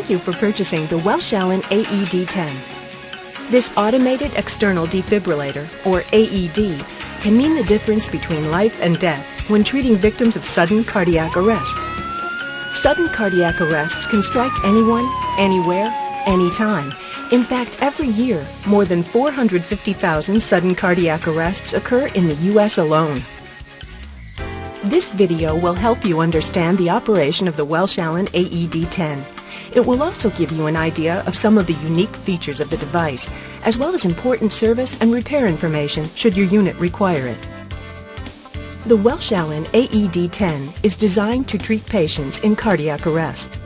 Thank you for purchasing the Welch Allyn AED10. This automated external defibrillator, or AED, can mean the difference between life and death when treating victims of sudden cardiac arrest. Sudden cardiac arrests can strike anyone, anywhere, anytime. In fact, every year, more than 450,000 sudden cardiac arrests occur in the U.S. alone. This video will help you understand the operation of the Welch Allyn AED10. It will also give you an idea of some of the unique features of the device, as well as important service and repair information should your unit require it. The Welch Allyn AED10 is designed to treat patients in cardiac arrest.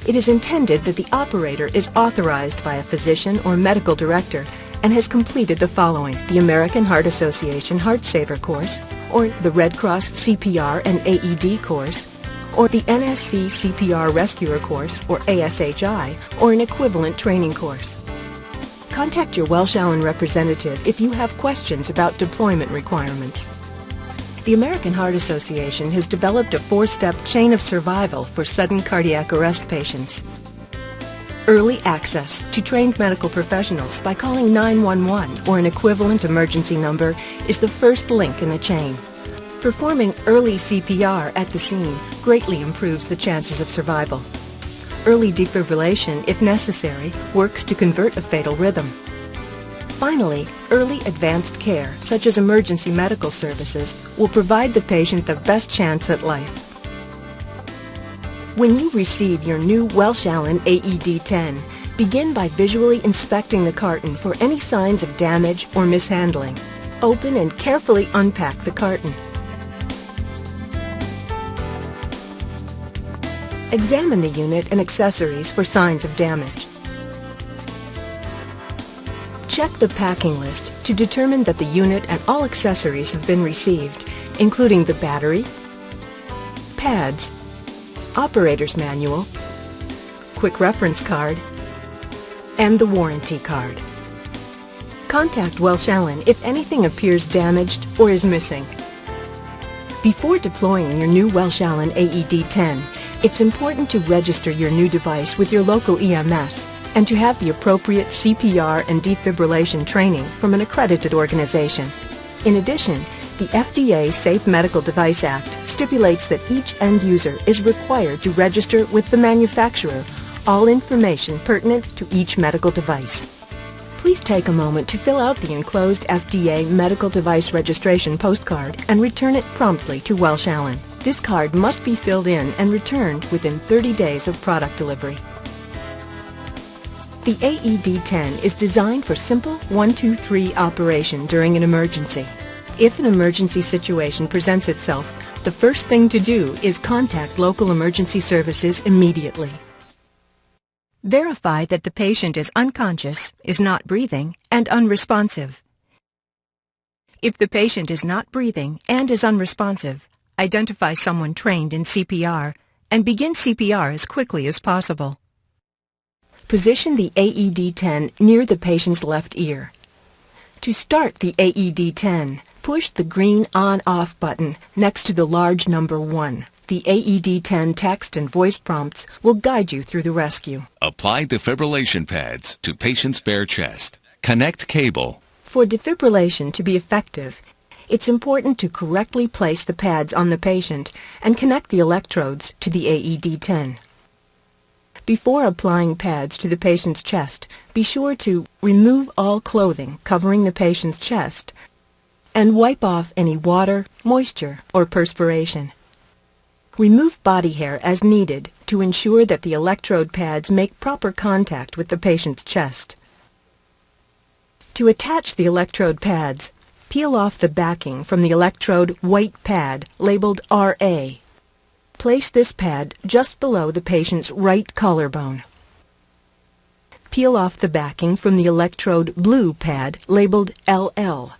It is intended that the operator is authorized by a physician or medical director and has completed the following: the American Heart Association Heart Saver course, or the Red Cross CPR and AED course, or the NSC CPR Rescuer course, or ASHI, or an equivalent training course. Contact your Welch Allyn representative if you have questions about deployment requirements. The American Heart Association has developed a 4-step chain of survival for sudden cardiac arrest patients. Early access to trained medical professionals by calling 911 or an equivalent emergency number is the first link in the chain. Performing early CPR at the scene greatly improves the chances of survival. Early defibrillation, if necessary, works to convert a fatal rhythm. Finally, early advanced care, such as emergency medical services, will provide the patient the best chance at life. When you receive your new Welch Allyn AED10, begin by visually inspecting the carton for any signs of damage or mishandling. Open and carefully unpack the carton. Examine the unit and accessories for signs of damage. Check the packing list to determine that the unit and all accessories have been received, including the battery, pads, operator's manual, quick reference card, and the warranty card. Contact Welch Allyn if anything appears damaged or is missing. Before deploying your new Welch Allyn AED10, it's important to register your new device with your local EMS and to have the appropriate CPR and defibrillation training from an accredited organization. In addition, the FDA Safe Medical Device Act stipulates that each end user is required to register with the manufacturer all information pertinent to each medical device. Please take a moment to fill out the enclosed FDA Medical Device Registration postcard and return it promptly to Welch Allyn. This card must be filled in and returned within 30 days of product delivery. The AED10 is designed for simple 1-2-3 operation during an emergency. If an emergency situation presents itself, the first thing to do is contact local emergency services immediately. Verify that the patient is unconscious, is not breathing, and unresponsive. If the patient is not breathing and is unresponsive, identify someone trained in CPR and begin CPR as quickly as possible. Position the AED10 near the patient's left ear. To start the AED10, push the green on-off button next to the large number 1. The AED10 text and voice prompts will guide you through the rescue. Apply defibrillation pads to patient's bare chest. Connect cable. For defibrillation to be effective, it's important to correctly place the pads on the patient and connect the electrodes to the AED10. Before applying pads to the patient's chest, be sure to remove all clothing covering the patient's chest and wipe off any water, moisture, or perspiration. Remove body hair as needed to ensure that the electrode pads make proper contact with the patient's chest. To attach the electrode pads, peel off the backing from the electrode white pad labeled RA. Place this pad just below the patient's right collarbone. Peel off the backing from the electrode blue pad labeled LL.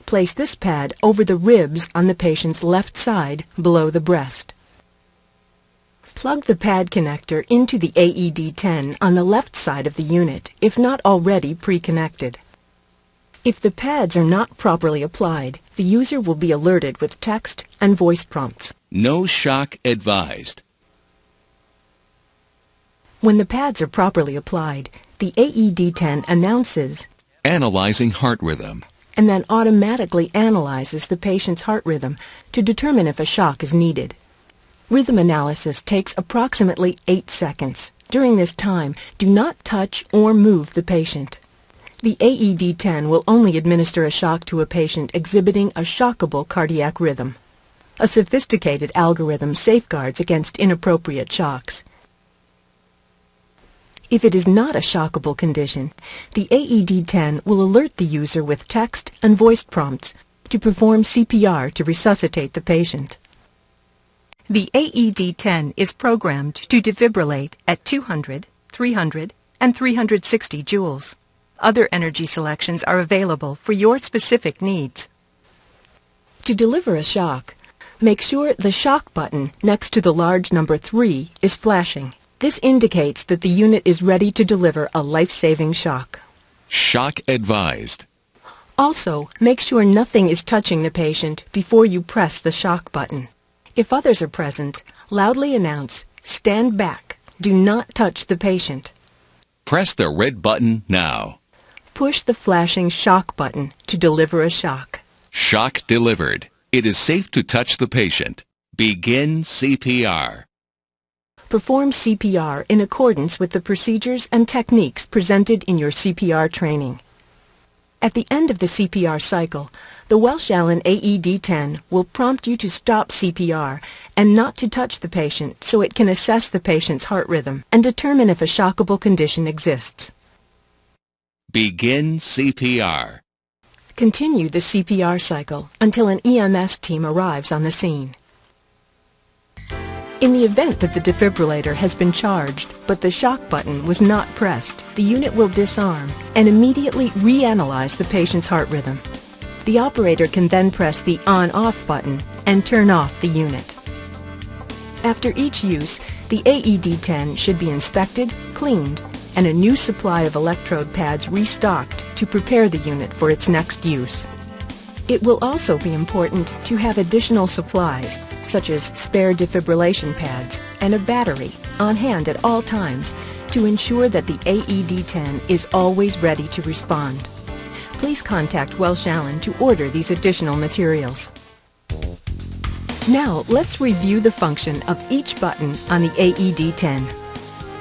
Place this pad over the ribs on the patient's left side below the breast. Plug the pad connector into the AED10 on the left side of the unit, if not already pre-connected. If the pads are not properly applied, the user will be alerted with text and voice prompts. No shock advised. When the pads are properly applied, the AED10 announces Analyzing heart rhythm. and then automatically analyzes the patient's heart rhythm to determine if a shock is needed. Rhythm analysis takes approximately 8 seconds. During this time, do not touch or move the patient. The AED10 will only administer a shock to a patient exhibiting a shockable cardiac rhythm. A sophisticated algorithm safeguards against inappropriate shocks. If it is not a shockable condition, the AED10 will alert the user with text and voice prompts to perform CPR to resuscitate the patient. The AED10 is programmed to defibrillate at 200, 300, and 360 joules. Other energy selections are available for your specific needs. To deliver a shock, make sure the shock button next to the large number 3 is flashing. This indicates that the unit is ready to deliver a life-saving shock. Shock advised. Also, make sure nothing is touching the patient before you press the shock button. If others are present, loudly announce, "Stand back. Do not touch the patient." Press the red button now. Push the flashing shock button to deliver a shock. Shock delivered. It is safe to touch the patient. Begin CPR. Perform CPR in accordance with the procedures and techniques presented in your CPR training. At the end of the CPR cycle, the Welch Allyn AED10 will prompt you to stop CPR and not to touch the patient so it can assess the patient's heart rhythm and determine if a shockable condition exists. Begin CPR. Continue the CPR cycle until an EMS team arrives on the scene. In the event that the defibrillator has been charged but the shock button was not pressed, the unit will disarm and immediately reanalyze the patient's heart rhythm. The operator can then press the on-off button and turn off the unit. After each use, the AED10 should be inspected, cleaned, and a new supply of electrode pads restocked to prepare the unit for its next use. It will also be important to have additional supplies, such as spare defibrillation pads and a battery, on hand at all times to ensure that the AED10 is always ready to respond. Please contact Welch Allyn to order these additional materials. Now, let's review the function of each button on the AED10.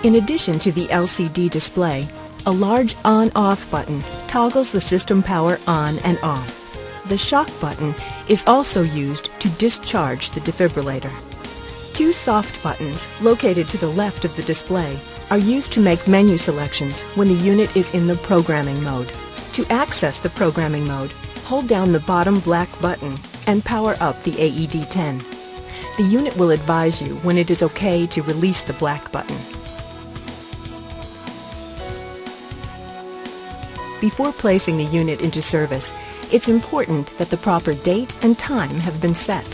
In addition to the LCD display, a large on-off button toggles the system power on and off. The shock button is also used to discharge the defibrillator. 2 soft buttons, located to the left of the display, are used to make menu selections when the unit is in the programming mode. To access the programming mode, hold down the bottom black button and power up the AED10. The unit will advise you when it is okay to release the black button. Before placing the unit into service, it's important that the proper date and time have been set.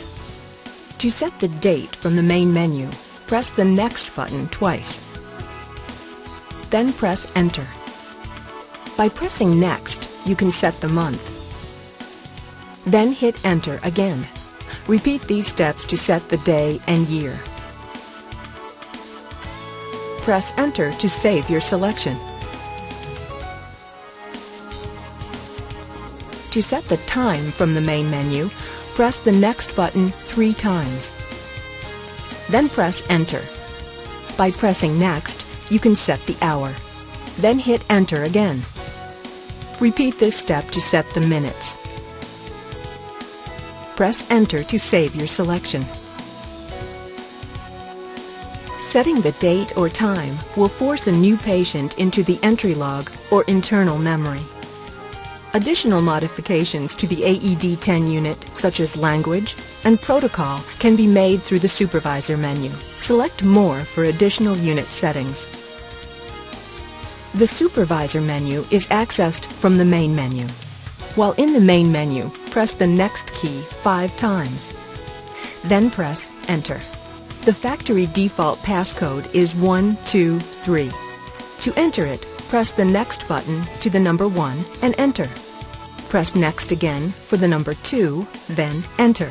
To set the date from the main menu, press the Next button twice. Then press Enter. By pressing Next, you can set the month. Then hit Enter again. Repeat these steps to set the day and year. Press Enter to save your selection. To set the time from the main menu, press the Next button 3 times. Then press Enter. By pressing Next, you can set the hour. Then hit Enter again. Repeat this step to set the minutes. Press Enter to save your selection. Setting the date or time will force a new patient into the entry log or internal memory. Additional modifications to the AED10 unit, such as language and protocol, can be made through the Supervisor menu. Select More for additional unit settings. The Supervisor menu is accessed from the main menu. While in the main menu, press the Next key 5 times. Then press Enter. The factory default passcode is 123. To enter it, press the Next button to the number 1 and enter. Press Next again for the number 2, then enter.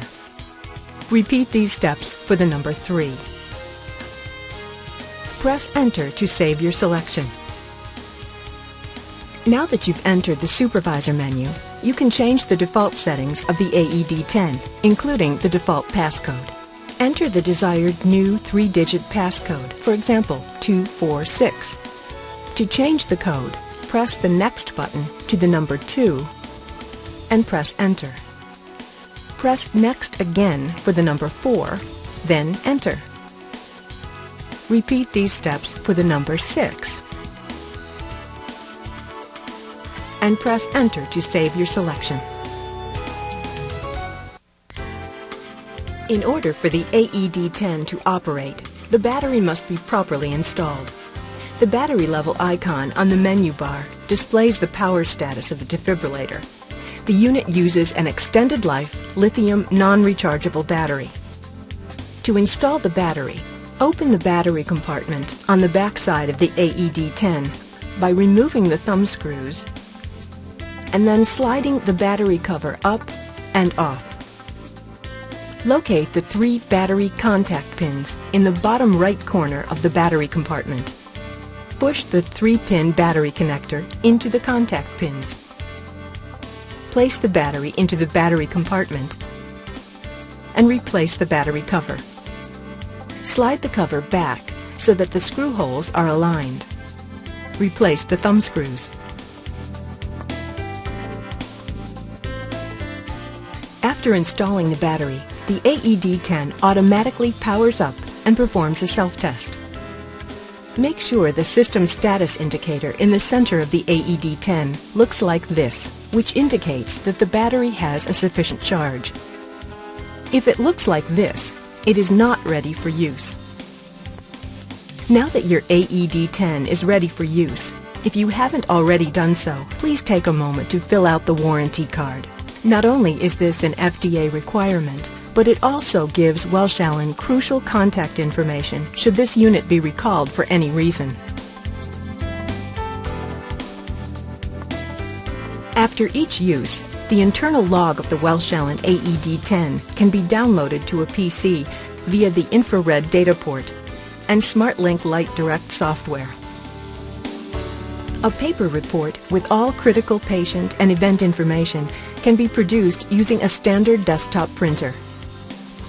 Repeat these steps for the number 3. Press Enter to save your selection. Now that you've entered the Supervisor menu, you can change the default settings of the AED10, including the default passcode. Enter the desired new 3-digit passcode, for example, 246. To change the code, press the Next button to the number 2 and press Enter. Press Next again for the number 4, then Enter. Repeat these steps for the number 6 and press Enter to save your selection. In order for the AED10 to operate, the battery must be properly installed. The battery level icon on the menu bar displays the power status of the defibrillator. The unit uses an extended life lithium non-rechargeable battery. To install the battery, open the battery compartment on the back side of the AED10 by removing the thumb screws and then sliding the battery cover up and off. Locate the 3 battery contact pins in the bottom right corner of the battery compartment. Push the 3-pin battery connector into the contact pins. Place the battery into the battery compartment and replace the battery cover. Slide the cover back so that the screw holes are aligned. Replace the thumb screws. After installing the battery, the AED10 automatically powers up and performs a self-test. Make sure the system status indicator in the center of the AED10 looks like this, which indicates that the battery has a sufficient charge. If it looks like this, it is not ready for use. Now that your AED10 is ready for use, if you haven't already done so, please take a moment to fill out the warranty card. Not only is this an FDA requirement, but it also gives Welch Allyn crucial contact information should this unit be recalled for any reason. After each use, the internal log of the Welch Allyn AED10 can be downloaded to a PC via the infrared data port and SmartLink Light Direct software. A paper report with all critical patient and event information can be produced using a standard desktop printer.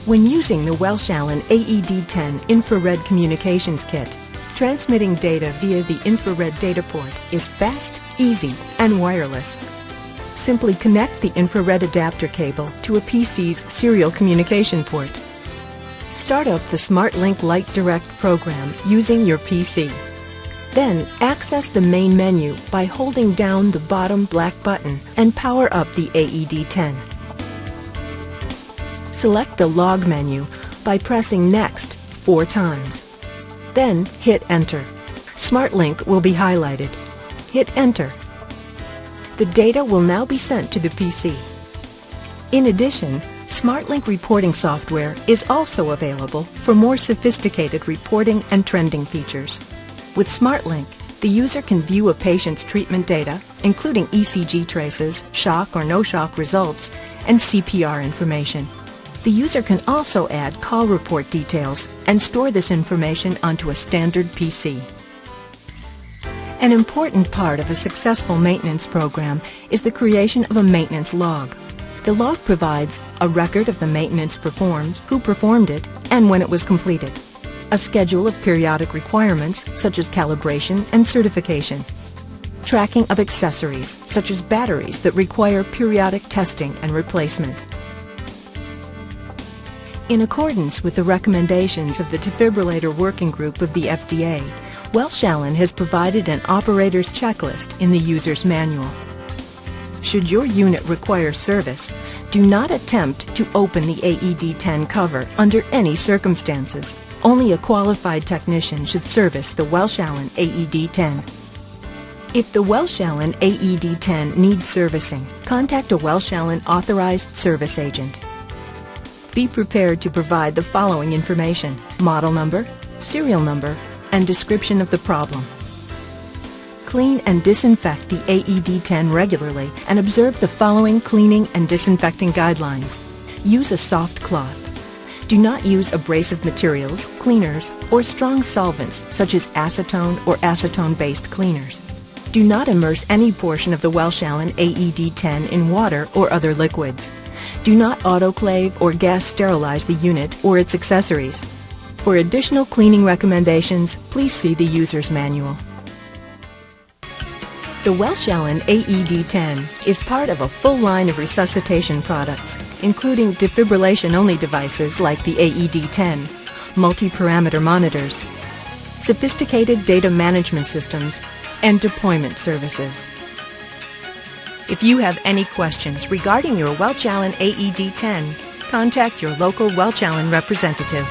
When using the Welch Allyn AED10 Infrared Communications Kit, transmitting data via the infrared data port is fast, easy, and wireless. Simply connect the infrared adapter cable to a PC's serial communication port. Start up the SmartLink Light Direct program using your PC. Then access the main menu by holding down the bottom black button and power up the AED10. Select the Log menu by pressing Next 4 times. Then hit Enter. SmartLink will be highlighted. Hit Enter. The data will now be sent to the PC. In addition, SmartLink reporting software is also available for more sophisticated reporting and trending features. With SmartLink, the user can view a patient's treatment data, including ECG traces, shock or no shock results, and CPR information. The user can also add call report details and store this information onto a standard PC. An important part of a successful maintenance program is the creation of a maintenance log. The log provides a record of the maintenance performed, who performed it, and when it was completed. A schedule of periodic requirements, such as calibration and certification. Tracking of accessories, such as batteries that require periodic testing and replacement. In accordance with the recommendations of the Defibrillator Working Group of the FDA, Welch Allyn has provided an operator's checklist in the user's manual. Should your unit require service, do not attempt to open the AED10 cover under any circumstances. Only a qualified technician should service the Welch Allyn AED10. If the Welch Allyn AED10 needs servicing, contact a Welch Allyn authorized service agent. Be prepared to provide the following information: model number, serial number, and description of the problem. Clean and disinfect the AED10 regularly and observe the following cleaning and disinfecting guidelines. Use a soft cloth. Do not use abrasive materials, cleaners, or strong solvents such as acetone or acetone-based cleaners. Do not immerse any portion of the Welch Allyn AED10 in water or other liquids. Do not autoclave or gas sterilize the unit or its accessories. For additional cleaning recommendations, please see the user's manual. The Welch Allyn AED10 is part of a full line of resuscitation products, including defibrillation-only devices like the AED10, multi-parameter monitors, sophisticated data management systems, and deployment services. If you have any questions regarding your Welch Allyn AED10, contact your local Welch Allyn representative.